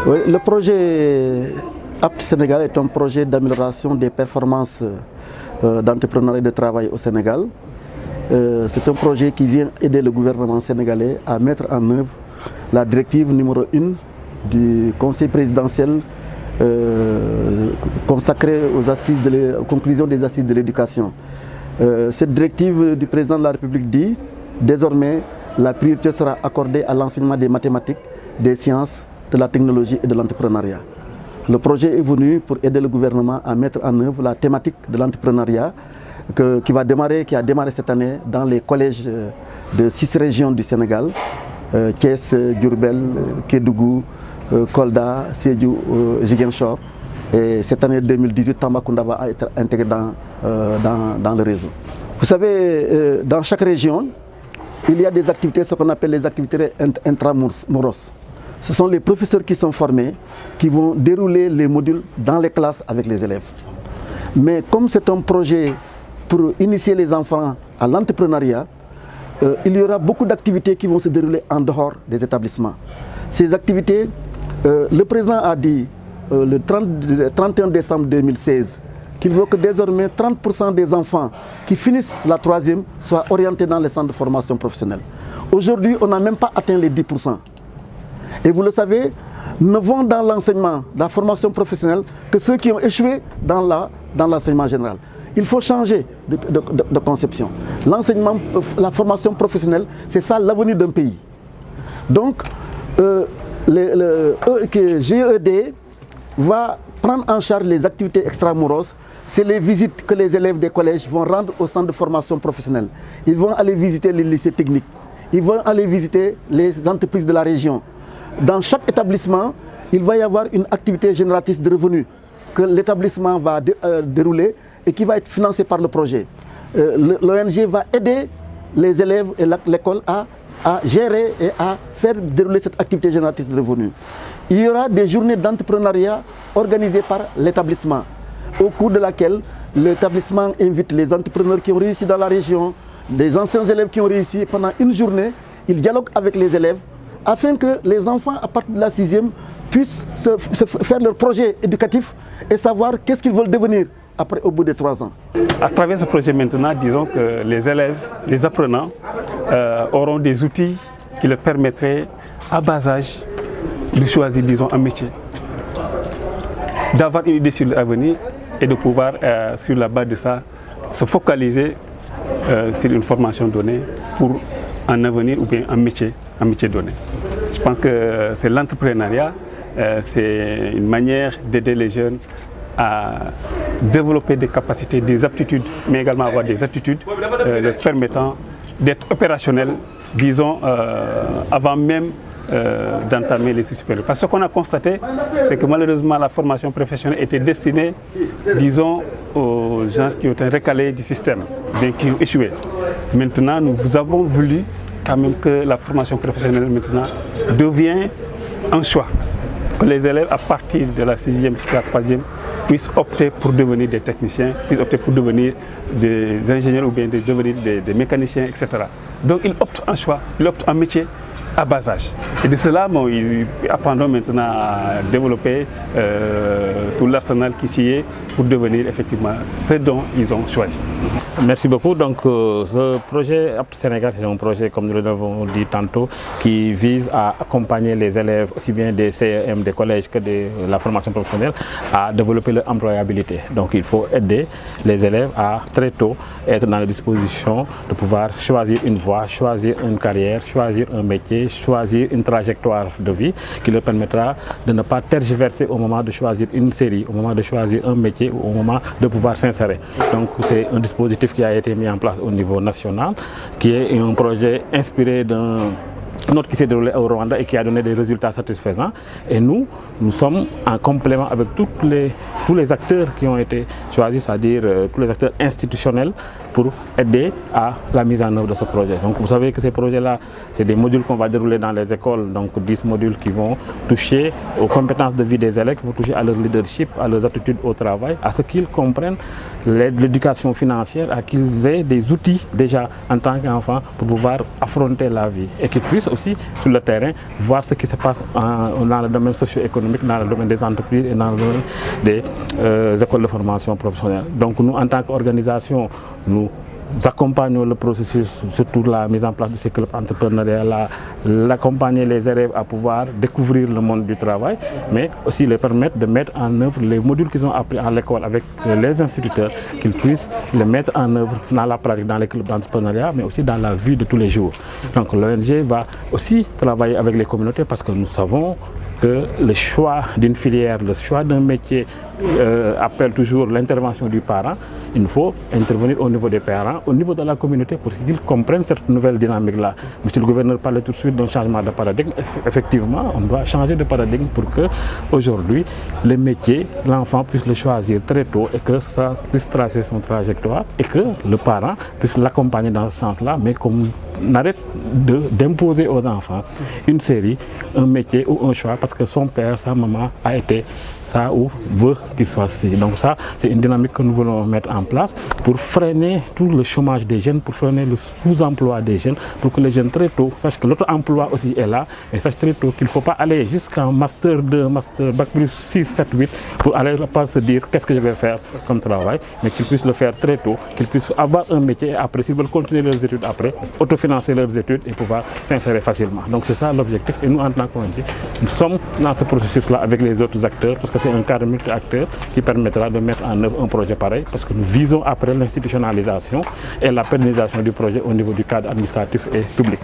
Oui, le projet APT Sénégal est un projet d'amélioration des performances d'entrepreneuriat et de travail au Sénégal. C'est un projet qui vient aider le gouvernement sénégalais à mettre en œuvre la directive numéro 1 du Conseil présidentiel consacrée aux conclusions des assises de l'éducation. Cette directive du président de la République dit désormais la priorité sera accordée à l'enseignement des mathématiques, des sciences, de la technologie et de l'entrepreneuriat. Le projet est venu pour aider le gouvernement à mettre en œuvre la thématique de l'entrepreneuriat qui a démarré cette année dans les collèges de 6 régions du Sénégal, Thiès, Diourbel, Kédougou, Kolda, Sédhiou, Ziguinchor. Et cette année 2018, Tambacounda va être intégré dans le réseau. Vous savez, dans chaque région, il y a des activités, ce qu'on appelle les activités intramuros. Ce sont les professeurs qui sont formés, qui vont dérouler les modules dans les classes avec les élèves. Mais comme c'est un projet pour initier les enfants à l'entrepreneuriat, il y aura beaucoup d'activités qui vont se dérouler en dehors des établissements. Ces activités, le président a dit le 31 décembre 2016 qu'il veut que désormais 30% des enfants qui finissent la 3e soient orientés dans les centres de formation professionnelle. Aujourd'hui, on n'a même pas atteint les 10%. Et vous le savez, ne vont dans l'enseignement, la formation professionnelle, que ceux qui ont échoué dans l'enseignement général. Il faut changer de conception. L'enseignement, la formation professionnelle, c'est ça l'avenir d'un pays. Donc, GED va prendre en charge les activités extramuroses. C'est les visites que les élèves des collèges vont rendre au centre de formation professionnelle. Ils vont aller visiter les lycées techniques. Ils vont aller visiter les entreprises de la région. Dans chaque établissement, il va y avoir une activité génératrice de revenus que l'établissement va dérouler et qui va être financée par le projet. L'ONG va aider les élèves et l'école à gérer et à faire dérouler cette activité génératrice de revenus. Il y aura des journées d'entrepreneuriat organisées par l'établissement, au cours de laquelle l'établissement invite les entrepreneurs qui ont réussi dans la région, les anciens élèves qui ont réussi. Pendant une journée, ils dialoguent avec les élèves afin que les enfants, à partir de la 6e, puissent faire leur projet éducatif et savoir qu'est-ce qu'ils veulent devenir après, au bout de 3 ans. À travers ce projet maintenant, disons que les élèves, les apprenants auront des outils qui leur permettraient à bas âge de choisir, disons, un métier, d'avoir une idée sur l'avenir et de pouvoir, sur la base de ça, se focaliser sur une formation donnée pour un avenir ou bien un métier donné. Je pense que c'est l'entrepreneuriat, c'est une manière d'aider les jeunes à développer des capacités, des aptitudes, mais également avoir des attitudes leur permettant d'être opérationnels, disons, avant même d'entamer les études supérieures. Parce que ce qu'on a constaté, c'est que malheureusement la formation professionnelle était destinée, disons, aux gens qui ont été recalés du système, bien qui ont échoué. Maintenant, nous avons voulu quand même que la formation professionnelle maintenant devient un choix. Que les élèves, à partir de la 6e jusqu'à la 3e, puissent opter pour devenir des techniciens, puissent opter pour devenir des ingénieurs ou bien devenir des mécaniciens, etc. Donc ils optent un choix, ils optent un métier à bas âge. Et de cela, ils apprendront maintenant à développer tout l'arsenal qui s'y est pour devenir effectivement ce dont ils ont choisi. Merci beaucoup. Donc ce projet APT Sénégal, c'est un projet, comme nous l'avons dit tantôt, qui vise à accompagner les élèves, aussi bien des CEM, des collèges que de la formation professionnelle, à développer leur employabilité. Donc il faut aider les élèves à très tôt être dans la disposition de pouvoir choisir une voie, choisir une carrière, choisir un métier, choisir une trajectoire de vie qui leur permettra de ne pas tergiverser au moment de choisir une série, au moment de choisir un métier ou au moment de pouvoir s'insérer. Donc c'est un dispositif qui a été mis en place au niveau national, qui est un projet inspiré d'un autre qui s'est déroulé au Rwanda et qui a donné des résultats satisfaisants. Et nous sommes en complément avec tous les acteurs qui ont été choisis, c'est-à-dire tous les acteurs institutionnels pour aider à la mise en œuvre de ce projet. Donc vous savez que ces projets-là, c'est des modules qu'on va dérouler dans les écoles, donc 10 modules qui vont toucher aux compétences de vie des élèves, qui vont toucher à leur leadership, à leurs attitudes au travail, à ce qu'ils comprennent l'éducation financière, à qu'ils aient des outils déjà en tant qu'enfants pour pouvoir affronter la vie et qu'ils puissent aussi sur le terrain, voir ce qui se passe dans le domaine socio-économique, dans le domaine des entreprises et dans le domaine des écoles de formation professionnelle. Donc nous, en tant qu'organisation, nous accompagnons le processus, surtout la mise en place de ces clubs entrepreneuriaux, l'accompagner les élèves à pouvoir découvrir le monde du travail, mais aussi les permettre de mettre en œuvre les modules qu'ils ont appris à l'école avec les instituteurs, qu'ils puissent les mettre en œuvre dans la pratique, dans les clubs d'entrepreneuriat, mais aussi dans la vie de tous les jours. Donc l'ONG va aussi travailler avec les communautés parce que nous savons que le choix d'une filière, le choix d'un métier appelle toujours l'intervention du parent. Il faut intervenir au niveau des parents, au niveau de la communauté pour qu'ils comprennent cette nouvelle dynamique-là. Monsieur le gouverneur parlait tout de suite d'un changement de paradigme. Effectivement, on doit changer de paradigme pour que aujourd'hui le métier, l'enfant puisse le choisir très tôt et que ça puisse tracer son trajectoire et que le parent puisse l'accompagner dans ce sens-là, mais qu'on arrête d'imposer aux enfants une série, un métier ou un choix parce que son père, sa maman a été ça ou veut qu'il soit ceci. Donc ça, c'est une dynamique que nous voulons mettre en place pour freiner tout le chômage des jeunes, pour freiner le sous-emploi des jeunes, pour que les jeunes très tôt sachent que l'autre emploi aussi est là, et sachent très tôt qu'il ne faut pas aller jusqu'en master 2, master bac plus 6, 7, 8 pour aller pas se dire qu'est-ce que je vais faire comme travail, mais qu'ils puissent le faire très tôt, qu'ils puissent avoir un métier et après, s'ils veulent continuer leurs études après, autofinancer leurs études et pouvoir s'insérer facilement. Donc c'est ça l'objectif et nous en tant qu'ONG, nous sommes dans ce processus-là avec les autres acteurs parce que c'est un cadre multi-acteurs qui permettra de mettre en œuvre un projet pareil parce que nous visons après l'institutionnalisation et la pérennisation du projet au niveau du cadre administratif et public.